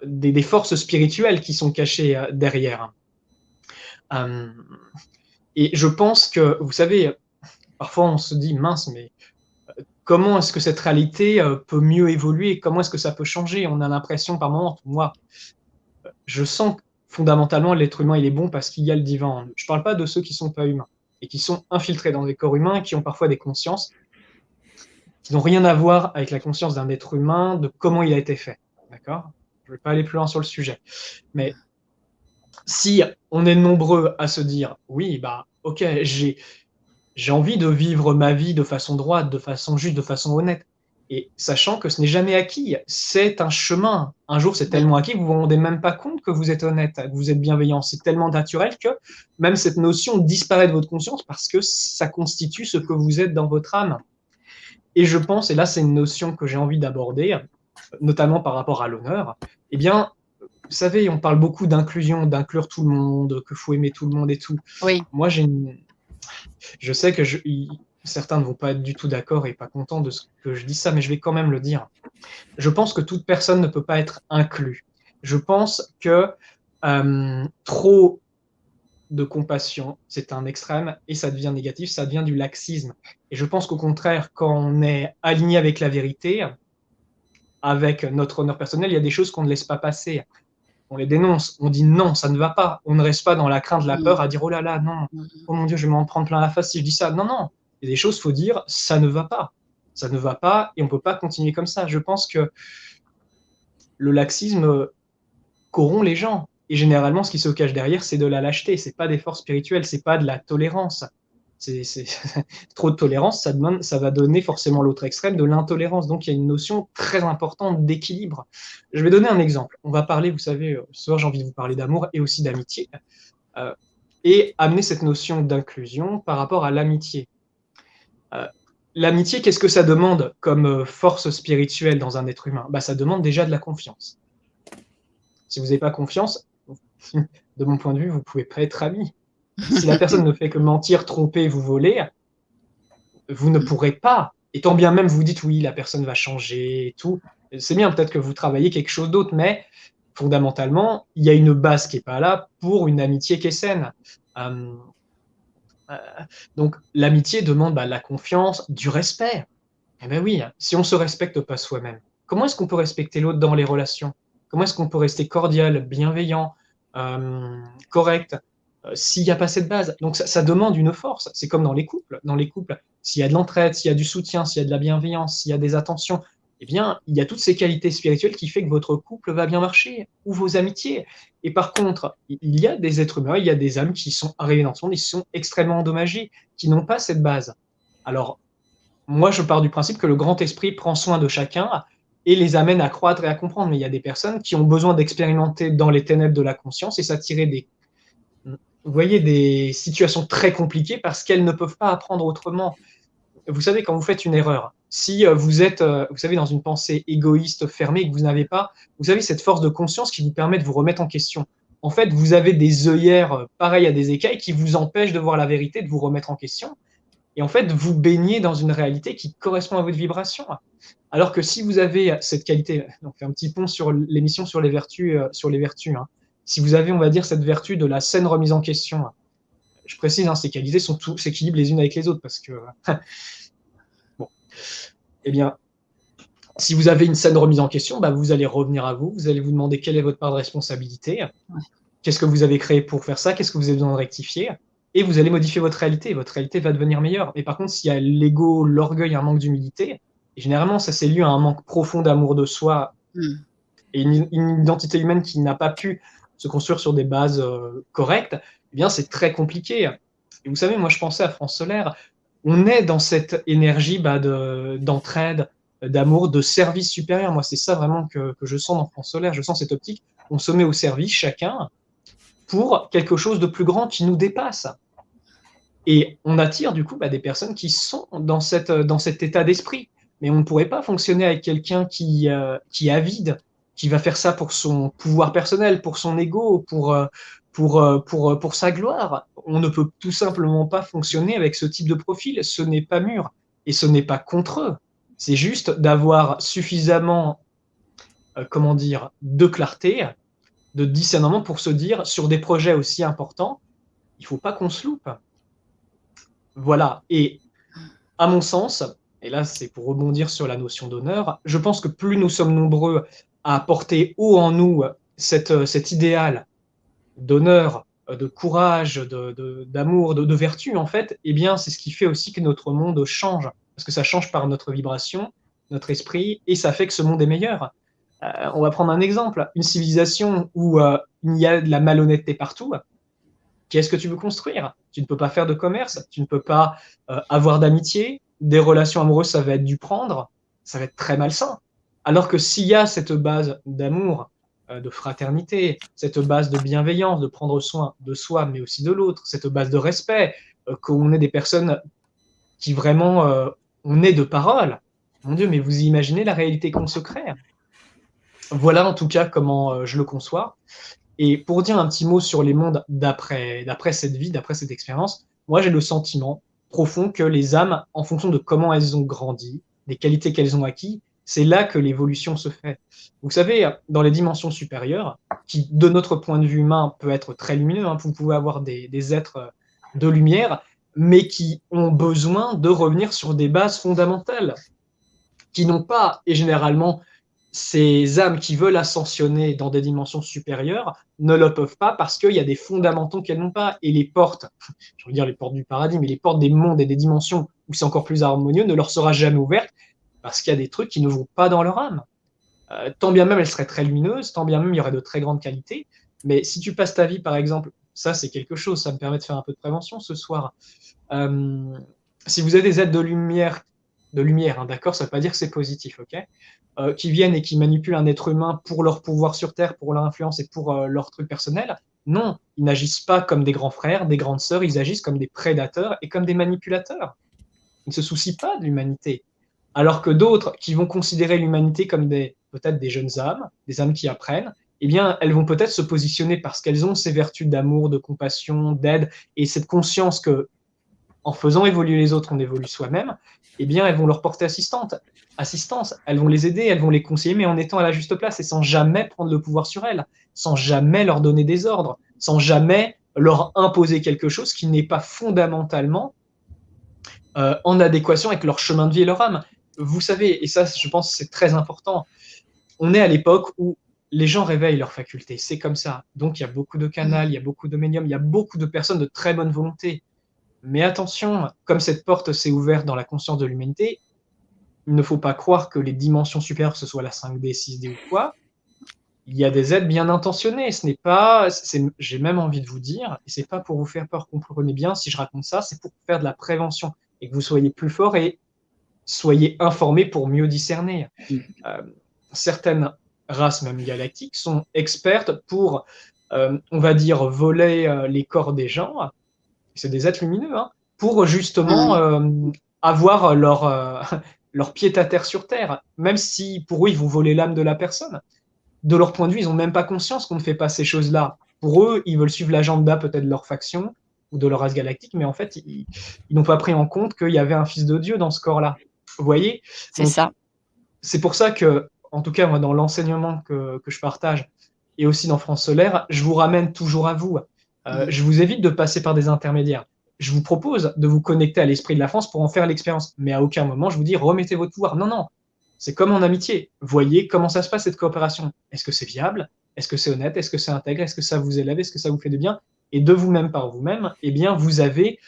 des forces spirituelles qui sont cachées derrière. Et je pense que, vous savez, parfois on se dit mince, mais comment est-ce que cette réalité peut mieux évoluer? Comment est-ce que ça peut changer? On a l'impression par moments, moi, je sens que fondamentalement l'être humain il est bon parce qu'il y a le divin en nous. Je ne parle pas de ceux qui ne sont pas humains et qui sont infiltrés dans des corps humains, qui ont parfois des consciences qui n'ont rien à voir avec la conscience d'un être humain, de comment il a été fait. D'accord? Je ne vais pas aller plus loin sur le sujet. Mais si on est nombreux à se dire, oui, bah, ok, j'ai envie de vivre ma vie de façon droite, de façon juste, de façon honnête, et sachant que ce n'est jamais acquis, c'est un chemin. Un jour, c'est tellement acquis que vous ne vous rendez même pas compte que vous êtes honnête, que vous êtes bienveillant. C'est tellement naturel que même cette notion disparaît de votre conscience parce que ça constitue ce que vous êtes dans votre âme. Et je pense, et là c'est une notion que j'ai envie d'aborder, notamment par rapport à l'honneur, eh bien, vous savez, on parle beaucoup d'inclusion, d'inclure tout le monde, qu'il faut aimer tout le monde et tout. Oui. Moi, je sais que certains ne vont pas être du tout d'accord et pas contents de ce que je dis ça, mais je vais quand même le dire. Je pense que toute personne ne peut pas être inclue. Je pense que trop de compassion, c'est un extrême et ça devient négatif, ça devient du laxisme. Et je pense qu'au contraire, quand on est aligné avec la vérité, avec notre honneur personnel, il y a des choses qu'on ne laisse pas passer. On les dénonce, on dit non, ça ne va pas. On ne reste pas dans la crainte, de la peur à dire oh là là, non, oh mon Dieu, je vais m'en prendre plein la face si je dis ça. Non, non, il y a des choses, il faut dire ça ne va pas. Ça ne va pas et on ne peut pas continuer comme ça. Je pense que le laxisme corrompt les gens. Et généralement, ce qui se cache derrière, c'est de la lâcheté. C'est pas des forces spirituelles, c'est pas de la tolérance. Trop de tolérance, ça va donner forcément l'autre extrême de l'intolérance. Donc, il y a une notion très importante d'équilibre. Je vais donner un exemple. On va parler, vous savez, ce soir, j'ai envie de vous parler d'amour et aussi d'amitié. Et amener cette notion d'inclusion par rapport à l'amitié. L'amitié, qu'est-ce que ça demande comme force spirituelle dans un être humain? Ça demande déjà de la confiance. Si vous n'avez pas confiance, de mon point de vue, vous ne pouvez pas être ami. Si la personne ne fait que mentir, tromper, vous voler, vous ne pourrez pas. Et tant bien même vous dites oui, la personne va changer et tout, C'est bien peut-être que vous travaillez quelque chose d'autre, mais fondamentalement, il y a une base qui n'est pas là pour une amitié qui est saine. Euh, euh, donc l'amitié demande la confiance, du respect. Eh bien oui, si on ne se respecte pas soi-même, comment est-ce qu'on peut respecter l'autre dans les relations? Comment est-ce qu'on peut rester cordial, bienveillant, correct, s'il n'y a pas cette base? Donc ça demande une force. C'est comme dans les couples. Dans les couples, s'il y a de l'entraide, s'il y a du soutien, s'il y a de la bienveillance, s'il y a des attentions, eh bien, il y a toutes ces qualités spirituelles qui font que votre couple va bien marcher, ou vos amitiés. Et par contre, il y a des êtres humains, il y a des âmes qui sont arrivées dans ce monde, ils sont extrêmement endommagés, qui n'ont pas cette base. Alors, moi, je pars du principe que le grand esprit prend soin de chacun et les amène à croître et à comprendre. Mais il y a des personnes qui ont besoin d'expérimenter dans les ténèbres de la conscience et s'attirer vous voyez, des situations très compliquées parce qu'elles ne peuvent pas apprendre autrement. Vous savez, quand vous faites une erreur, si vous êtes, vous savez, dans une pensée égoïste, fermée, et que vous n'avez pas, vous avez cette force de conscience qui vous permet de vous remettre en question. En fait, vous avez des œillères pareilles à des écailles qui vous empêchent de voir la vérité, de vous remettre en question. Et en fait, vous baignez dans une réalité qui correspond à votre vibration. Alors que si vous avez cette qualité, on fait un petit pont sur l'émission sur les vertus, hein. Si vous avez, on va dire, cette vertu de la saine remise en question, je précise, ces qualités s'équilibrent les unes avec les autres parce que, bon, eh bien, si vous avez une saine remise en question, vous allez revenir à vous, vous allez vous demander quelle est votre part de responsabilité, qu'est-ce que vous avez créé pour faire ça, qu'est-ce que vous avez besoin de rectifier, et vous allez modifier votre réalité va devenir meilleure. Mais par contre, s'il y a l'ego, l'orgueil, un manque d'humilité, et généralement, ça c'est lié à un manque profond d'amour de soi et une identité humaine qui n'a pas pu se construire sur des bases correctes, eh bien, c'est très compliqué. Et vous savez, moi, je pensais à France Solaire, on est dans cette énergie d'entraide, d'amour, de service supérieur. Moi, c'est ça vraiment que je sens dans France Solaire. Je sens cette optique. On se met au service, chacun, pour quelque chose de plus grand qui nous dépasse. Et on attire du coup des personnes qui sont dans cet état d'esprit. Mais on ne pourrait pas fonctionner avec quelqu'un qui est avide, qui va faire ça pour son pouvoir personnel, pour son ego, pour sa gloire. On ne peut tout simplement pas fonctionner avec ce type de profil. Ce n'est pas mûr. Et ce n'est pas contre eux. C'est juste d'avoir suffisamment, de clarté, de discernement pour se dire, sur des projets aussi importants, il ne faut pas qu'on se loupe. Voilà. Et à mon sens, et là c'est pour rebondir sur la notion d'honneur, je pense que plus nous sommes nombreux à porter haut en nous cet idéal d'honneur, de courage, d'amour, de vertu, en fait, eh bien c'est ce qui fait aussi que notre monde change. Parce que ça change par notre vibration, notre esprit, et ça fait que ce monde est meilleur. On va prendre un exemple. Une civilisation où il y a de la malhonnêteté partout, qu'est-ce que tu veux construire? Tu ne peux pas faire de commerce, tu ne peux pas avoir d'amitié, des relations amoureuses, ça va être du prendre, ça va être très malsain. Alors que s'il y a cette base d'amour, de fraternité, cette base de bienveillance, de prendre soin de soi, mais aussi de l'autre, cette base de respect, qu'on est des personnes qui vraiment, on est de parole. Mon Dieu, mais vous imaginez la réalité qu'on se crée? Voilà en tout cas comment je le conçois. Et pour dire un petit mot sur les mondes d'après cette vie, d'après cette expérience, moi j'ai le sentiment profond que les âmes, en fonction de comment elles ont grandi, des qualités qu'elles ont acquis, c'est là que l'évolution se fait. Vous savez, dans les dimensions supérieures, qui de notre point de vue humain peut être très lumineux, vous pouvez avoir des êtres de lumière, mais qui ont besoin de revenir sur des bases fondamentales, qui n'ont pas, et généralement, ces âmes qui veulent ascensionner dans des dimensions supérieures ne le peuvent pas parce qu'il y a des fondamentaux qu'elles n'ont pas. Et les portes, je veux dire les portes du paradis, mais les portes des mondes et des dimensions où c'est encore plus harmonieux ne leur sera jamais ouvertes parce qu'il y a des trucs qui ne vont pas dans leur âme. Tant bien même elles seraient très lumineuses, tant bien même il y aurait de très grandes qualités, mais si tu passes ta vie, par exemple, ça c'est quelque chose, ça me permet de faire un peu de prévention ce soir. Si vous avez des êtres de lumière, d'accord, ça ne veut pas dire que c'est positif, ok, qui viennent et qui manipulent un être humain pour leur pouvoir sur Terre, pour leur influence et pour leur truc personnel. Non, ils n'agissent pas comme des grands frères, des grandes sœurs, ils agissent comme des prédateurs et comme des manipulateurs. Ils ne se soucient pas de l'humanité. Alors que d'autres qui vont considérer l'humanité comme peut-être des jeunes âmes, des âmes qui apprennent, eh bien, elles vont peut-être se positionner parce qu'elles ont ces vertus d'amour, de compassion, d'aide et cette conscience que en faisant évoluer les autres, on évolue soi-même, eh bien, elles vont leur porter assistance, elles vont les aider, elles vont les conseiller, mais en étant à la juste place et sans jamais prendre le pouvoir sur elles, sans jamais leur donner des ordres, sans jamais leur imposer quelque chose qui n'est pas fondamentalement en adéquation avec leur chemin de vie et leur âme. Vous savez, et ça, je pense, c'est très important, on est à l'époque où les gens réveillent leurs facultés, c'est comme ça. Donc, il y a beaucoup de canals, il y a beaucoup de médiums, il y a beaucoup de personnes de très bonne volonté. Mais attention, comme cette porte s'est ouverte dans la conscience de l'humanité, il ne faut pas croire que les dimensions supérieures, que ce soit la 5D, 6D ou quoi, il y a des êtres bien intentionnés. Ce n'est pas, j'ai même envie de vous dire, et c'est pas pour vous faire peur, comprenez bien si je raconte ça, c'est pour faire de la prévention et que vous soyez plus fort et soyez informés pour mieux discerner. Certaines races, même galactiques, sont expertes pour, on va dire, voler les corps des gens. C'est des êtres lumineux, hein, pour justement avoir leur pied-à-terre sur Terre, même si pour eux, ils vont voler l'âme de la personne. De leur point de vue, ils n'ont même pas conscience qu'on ne fait pas ces choses-là. Pour eux, ils veulent suivre l'agenda peut-être de leur faction ou de leur race galactique, mais en fait, ils n'ont pas pris en compte qu'il y avait un fils de Dieu dans ce corps-là. Vous voyez? C'est ça. C'est pour ça que, en tout cas, moi, dans l'enseignement que je partage, et aussi dans France Solaire, je vous ramène toujours à vous. Je vous évite de passer par des intermédiaires. Je vous propose de vous connecter à l'esprit de la France pour en faire l'expérience. Mais à aucun moment, je vous dis, remettez votre pouvoir. Non, non. C'est comme en amitié. Voyez comment ça se passe, cette coopération. Est-ce que c'est viable? Est-ce que c'est honnête? Est-ce que c'est intègre? Est-ce que ça vous élève? Est-ce que ça vous fait de bien? Et de vous-même par vous-même, eh bien, vous avez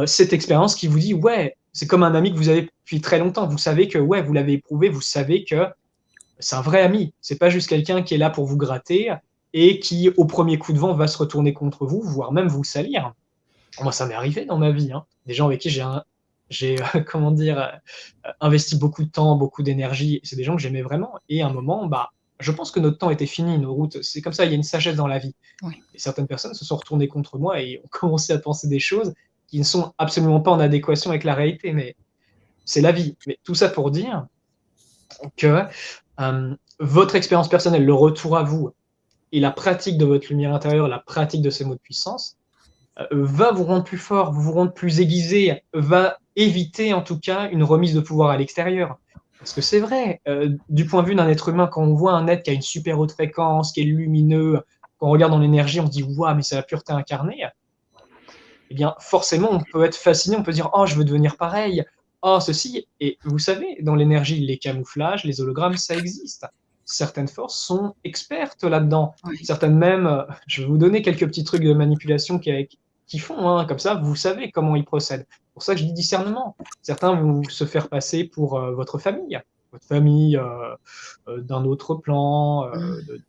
cette expérience qui vous dit, ouais, c'est comme un ami que vous avez depuis très longtemps. Vous savez que, ouais, vous l'avez éprouvé, vous savez que c'est un vrai ami. C'est pas juste quelqu'un qui est là pour vous gratter et qui, au premier coup de vent, va se retourner contre vous, voire même vous salir. Moi, ça m'est arrivé dans ma vie. Hein. Des gens avec qui j'ai comment dire, investi beaucoup de temps, beaucoup d'énergie. C'est des gens que j'aimais vraiment. Et à un moment, je pense que notre temps était fini, nos routes. C'est comme ça, il y a une sagesse dans la vie. Oui. Et certaines personnes se sont retournées contre moi et ont commencé à penser des choses qui ne sont absolument pas en adéquation avec la réalité. Mais c'est la vie. Mais tout ça pour dire que votre expérience personnelle, le retour à vous et la pratique de votre lumière intérieure, la pratique de ces mots de puissance, va vous rendre plus fort, vous rendre plus aiguisé, va éviter en tout cas une remise de pouvoir à l'extérieur. Parce que c'est vrai, du point de vue d'un être humain, quand on voit un être qui a une super haute fréquence, qui est lumineux, quand on regarde dans l'énergie, on se dit « Waouh, mais c'est la pureté incarnée », eh bien forcément, on peut être fasciné, on peut dire « Oh, je veux devenir pareil », « Oh, ceci ». Et vous savez, dans l'énergie, les camouflages, les hologrammes, ça existe. Certaines forces sont expertes là-dedans. Oui. Certaines même, je vais vous donner quelques petits trucs de manipulation qui font, hein, comme ça, vous savez comment ils procèdent. C'est pour ça que je dis discernement. Certains vont se faire passer pour votre famille d'un autre plan,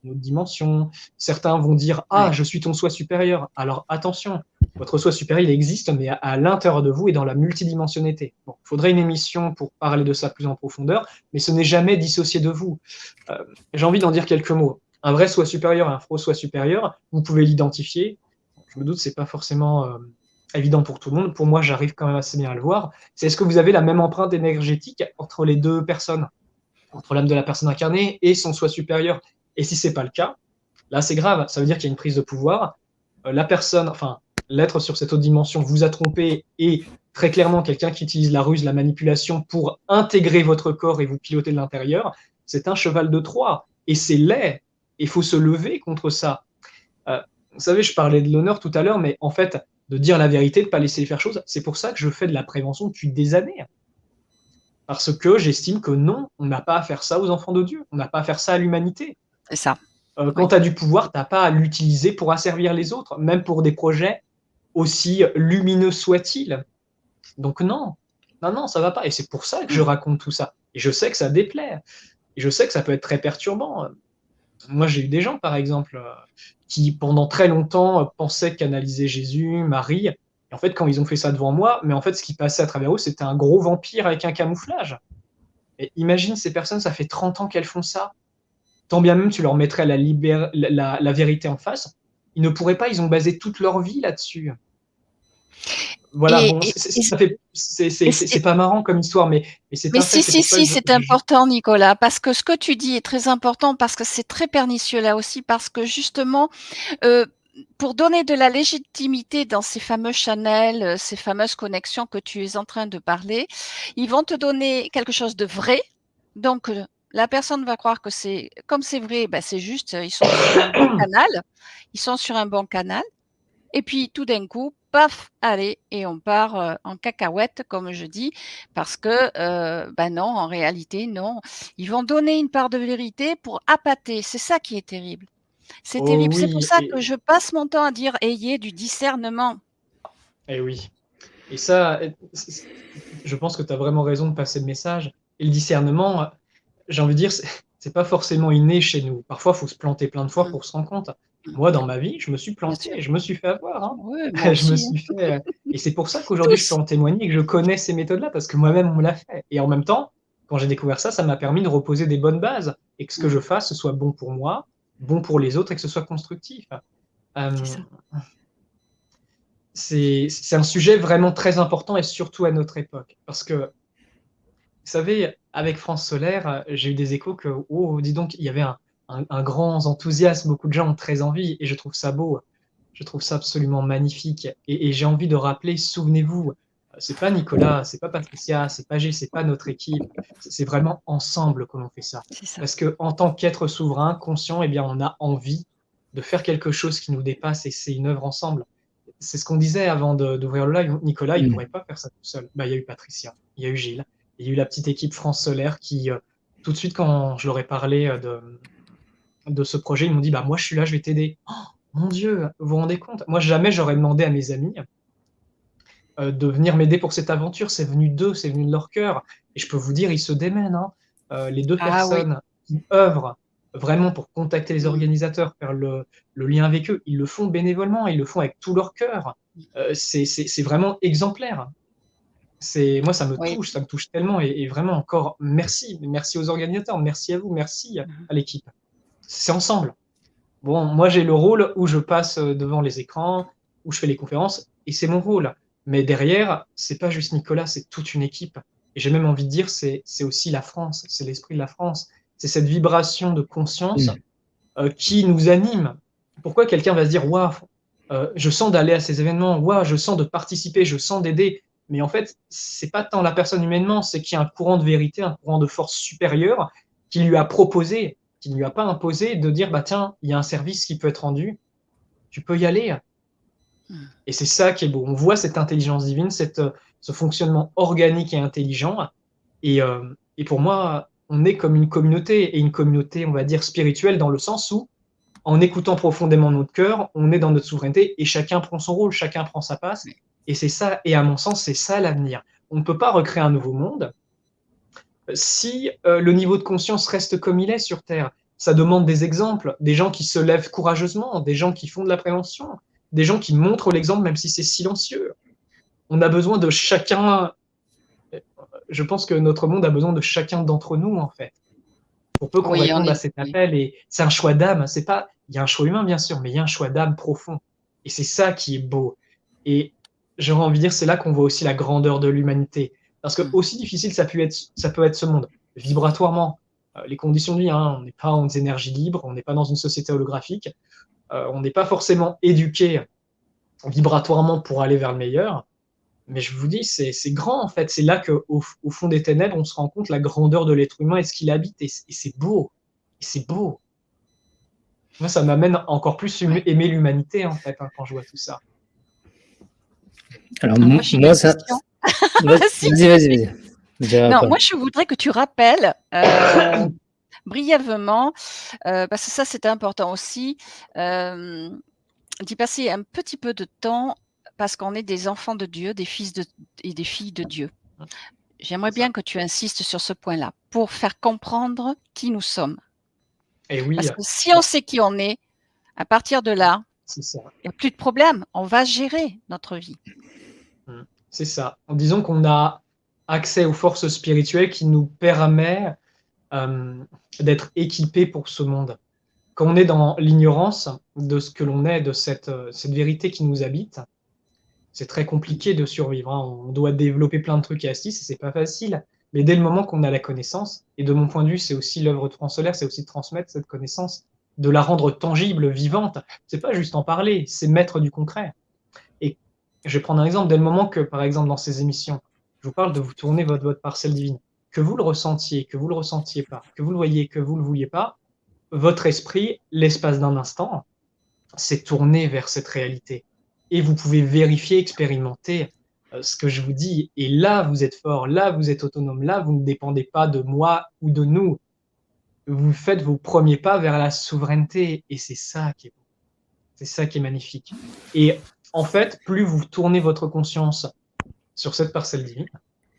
d'une autre dimension. Certains vont dire « Ah, je suis ton soi supérieur ». Alors attention, votre soi supérieur, il existe, mais à l'intérieur de vous et dans la multidimensionnalité. Bon, il faudrait une émission pour parler de ça plus en profondeur, mais ce n'est jamais dissocié de vous. J'ai envie d'en dire quelques mots. Un vrai soi supérieur et un faux soi supérieur, vous pouvez l'identifier. Je me doute, c'est pas forcément évident pour tout le monde. Pour moi, j'arrive quand même assez bien à le voir. C'est est-ce que vous avez la même empreinte énergétique entre les deux personnes, entre l'âme de la personne incarnée et son soi supérieur? Et si c'est pas le cas, là, c'est grave. Ça veut dire qu'il y a une prise de pouvoir. La personne, enfin, l'être sur cette autre dimension vous a trompé et très clairement, quelqu'un qui utilise la ruse, la manipulation pour intégrer votre corps et vous piloter de l'intérieur, c'est un cheval de Troie. Et c'est laid. Il faut se lever contre ça. Vous savez, je parlais de l'honneur tout à l'heure, mais en fait, de dire la vérité, de ne pas laisser faire choses, c'est pour ça que je fais de la prévention depuis des années. Parce que j'estime que non, on n'a pas à faire ça aux enfants de Dieu. On n'a pas à faire ça à l'humanité. C'est ça. Quand tu as du pouvoir, tu n'as pas à l'utiliser pour asservir les autres, même pour des projets aussi lumineux soient-ils. Donc non, ça va pas. Et c'est pour ça que je raconte tout ça. Et je sais que ça déplaît. Et je sais que ça peut être très perturbant. Moi, j'ai eu des gens, par exemple, qui, pendant très longtemps, pensaient canaliser Jésus, Marie. Et en fait, quand ils ont fait ça devant moi, mais en fait, ce qui passait à travers eux, c'était un gros vampire avec un camouflage. Et imagine, ces personnes, ça fait 30 ans qu'elles font ça. Tant bien même tu leur mettrais la vérité en face, ils ne pourraient pas, ils ont basé toute leur vie là-dessus. Voilà, c'est pas marrant comme histoire, mais c'est un fait. Si, c'est important, Nicolas, parce que ce que tu dis est très important, parce que c'est très pernicieux là aussi, parce que justement, pour donner de la légitimité dans ces fameux channels, ces fameuses connexions que tu es en train de parler, ils vont te donner quelque chose de vrai. Donc, la personne va croire que comme c'est vrai, ben c'est juste, ils sont sur un bon canal. Ils sont sur un bon canal. Et puis, tout d'un coup, paf, allez, et on part en cacahuète, comme je dis, parce que, ben non, en réalité, non. Ils vont donner une part de vérité pour appâter. C'est ça qui est terrible. C'est Oh terrible. C'est pour oui, ça que je passe mon temps à dire ayez du discernement. et oui. Et ça, je pense que tu as vraiment raison de passer le message. Et le discernement, j'ai envie de dire, c'est pas forcément inné chez nous. Parfois, il faut se planter plein de fois Mmh, pour se rendre compte. mmh. Moi, dans ma vie, je me suis Bien planté, sûr. je me suis fait avoir, hein. Oui, moi Je me aussi, suis hein. fait, et c'est pour ça qu'aujourd'hui, je peux Tous. en témoigner et que je connais ces méthodes-là parce que moi-même, on me l'a fait. Et en même temps, quand j'ai découvert ça, ça m'a permis de reposer des bonnes bases et que ce que Mmh, je fasse, ce soit bon pour moi, bon pour les autres et que ce soit constructif. c'est Hem, ça. c'est un sujet vraiment très important et surtout à notre époque. Parce que, vous savez, avec France Solaire, j'ai eu des échos que, oh, dis donc, il y avait un grand enthousiasme, beaucoup de gens ont très envie et je trouve ça beau. Je trouve ça absolument magnifique et j'ai envie de rappeler, souvenez-vous, c'est pas Nicolas, c'est pas Patricia, c'est pas Gilles, c'est pas notre équipe, c'est vraiment ensemble que l'on fait ça. C'est ça. Parce qu'en tant qu'être souverain, conscient, eh bien, on a envie de faire quelque chose qui nous dépasse et c'est une œuvre ensemble. C'est ce qu'on disait avant d'ouvrir le live. Nicolas, il pourrait pas faire ça tout seul. Bah, il y a eu Patricia, il y a eu Gilles, il y a eu la petite équipe France Solaire qui, tout de suite, quand je leur ai parlé de ce projet, ils m'ont dit, bah, moi, je suis là, je vais t'aider. Oh, mon Dieu, vous vous rendez compte? Moi, jamais j'aurais demandé à mes amis de venir m'aider pour cette aventure. C'est venu d'eux, c'est venu de leur cœur. Et je peux vous dire, ils se démènent, hein. Les deux Ah oui. personnes qui œuvrent vraiment pour contacter les Mmh. organisateurs, faire le lien avec eux, ils le font bénévolement, ils le font avec tout leur cœur. C'est vraiment exemplaire. Moi, Oui. ça me touche tellement et vraiment encore merci. Merci aux organisateurs, merci à vous, merci Mmh. à l'équipe. C'est ensemble. Bon, moi, j'ai le rôle où je passe devant les écrans, où je fais les conférences, et c'est mon rôle. Mais derrière, c'est pas juste Nicolas, c'est toute une équipe. Et j'ai même envie de dire, c'est aussi la France, c'est l'esprit de la France. C'est cette vibration de conscience Mmh. qui nous anime. Pourquoi quelqu'un va se dire, waouh, je sens d'aller à ces événements, waouh, je sens de participer, je sens d'aider. Mais en fait, c'est pas tant la personne humainement, c'est qu'il y a un courant de vérité, un courant de force supérieure qui lui a proposé, qui ne lui a pas imposé de dire, bah tiens, il y a un service qui peut être rendu, tu peux y aller. Mmh. Et c'est ça qui est beau. On voit cette intelligence divine, ce fonctionnement organique et intelligent. Et pour moi, on est comme une communauté, et une communauté, on va dire, spirituelle, dans le sens où, en écoutant profondément notre cœur, on est dans notre souveraineté et chacun prend son rôle, chacun prend sa place. Oui. Et c'est ça, et à mon sens, c'est ça l'avenir. On ne peut pas recréer un nouveau monde si le niveau de conscience reste comme il est sur Terre. Ça demande des exemples, des gens qui se lèvent courageusement, des gens qui font de la prévention, des gens qui montrent l'exemple même si c'est silencieux. On a besoin de chacun, je pense que notre monde a besoin de chacun d'entre nous en fait, pour peu qu'on Oui, on réponde à est cet oui. appel. Et c'est un choix d'âme, c'est pas, il y a un choix humain bien sûr, mais il y a un choix d'âme profond. Et c'est ça qui est beau. Et j'aurais envie de dire, c'est là qu'on voit aussi la grandeur de l'humanité. Parce que Mmh. aussi difficile ça peut être ce monde, vibratoirement, les conditions de vie, hein, on n'est pas en énergie libre, on n'est pas dans une société holographique, on n'est pas forcément éduqué vibratoirement pour aller vers le meilleur. Mais je vous dis, c'est grand en fait. C'est là qu'au au fond des ténèbres, on se rend compte la grandeur de l'être humain et ce qu'il habite. Et c'est beau. Et c'est beau. Moi, ça m'amène encore plus Ouais. aimer l'humanité en fait, hein, quand je vois tout ça. Alors, Moi, j'ai une moi, ça. question. Si, Vas-y, si, vas-y, si. vas-y. Je dirai Non, après. moi, je voudrais que tu rappelles, brièvement, parce que ça, c'est important aussi, d'y passer un petit peu de temps parce qu'on est des enfants de Dieu, des fils et des filles de Dieu. J'aimerais C'est ça. bien que tu insistes sur ce point-là pour faire comprendre qui nous sommes. Et oui, Parce que si on sait qui on est, à partir de là, c'est ça. il n'y a plus de problème. On va gérer notre vie. C'est ça. En disant qu'on a accès aux forces spirituelles qui nous permet d'être équipés pour ce monde. Quand on est dans l'ignorance de ce que l'on est, de cette vérité qui nous habite, c'est très compliqué de survivre, hein. On doit développer plein de trucs et astuces et c'est pas facile. Mais dès le moment qu'on a la connaissance, et de mon point de vue, c'est aussi l'œuvre de France Solaire, c'est aussi de transmettre cette connaissance. de la rendre tangible, vivante. C'est pas juste en parler, c'est mettre du concret. Et je vais prendre un exemple. Dès le moment que, par exemple, dans ces émissions, je vous parle de vous tourner votre parcelle divine, que vous le ressentiez, que vous le ressentiez pas, que vous le voyiez, que vous le vouliez pas, votre esprit, l'espace d'un instant, s'est tourné vers cette réalité. Et vous pouvez vérifier, expérimenter ce que je vous dis. Et là, vous êtes fort, là, vous êtes autonome, là, vous ne dépendez pas de moi ou de nous. Vous faites vos premiers pas vers la souveraineté. Et c'est ça qui est beau. C'est ça qui est magnifique. Et en fait, plus vous tournez votre conscience sur cette parcelle divine,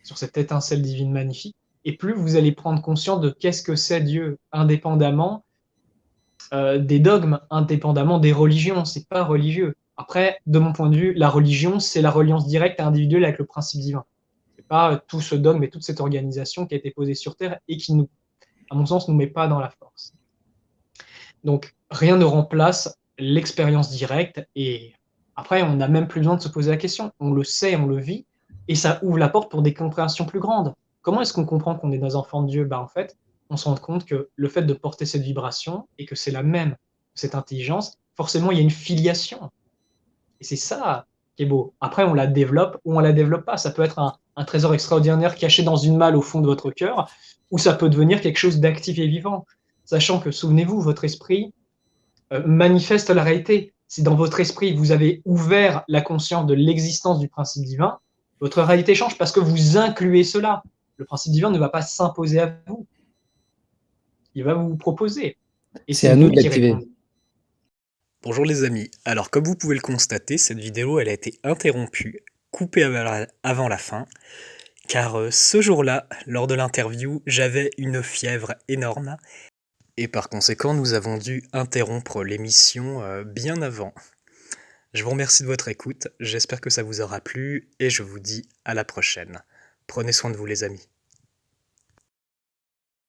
sur cette étincelle divine magnifique, et plus vous allez prendre conscience de qu'est-ce que c'est Dieu, indépendamment des dogmes, indépendamment des religions. C'est pas religieux. Après, de mon point de vue, la religion, c'est la reliance directe et individuelle avec le principe divin. C'est pas tout ce dogme et toute cette organisation qui a été posée sur Terre et qui nous, à mon sens, nous met pas dans la force. Donc, rien ne remplace l'expérience directe et après, on n'a même plus besoin de se poser la question. On le sait, on le vit et ça ouvre la porte pour des compréhensions plus grandes. Comment est-ce qu'on comprend qu'on est des enfants de Dieu? En fait, on se rend compte que le fait de porter cette vibration et que c'est la même, cette intelligence, forcément, il y a une filiation. Et c'est ça qui est beau. Après, on la développe ou on la développe pas. Ça peut être un trésor extraordinaire caché dans une malle au fond de votre cœur, ou ça peut devenir quelque chose d'actif et vivant. Sachant que, souvenez-vous, votre esprit manifeste la réalité. Si dans votre esprit, vous avez ouvert la conscience de l'existence du principe divin, votre réalité change parce que vous incluez cela. Le principe divin ne va pas s'imposer à vous. Il va vous proposer. Et C'est à nous de l'activer. Bonjour les amis, alors comme vous pouvez le constater, cette vidéo elle a été interrompue, coupée avant la fin, car ce jour-là, lors de l'interview, j'avais une fièvre énorme, et par conséquent nous avons dû interrompre l'émission bien avant. Je vous remercie de votre écoute, j'espère que ça vous aura plu, et je vous dis à la prochaine. Prenez soin de vous les amis.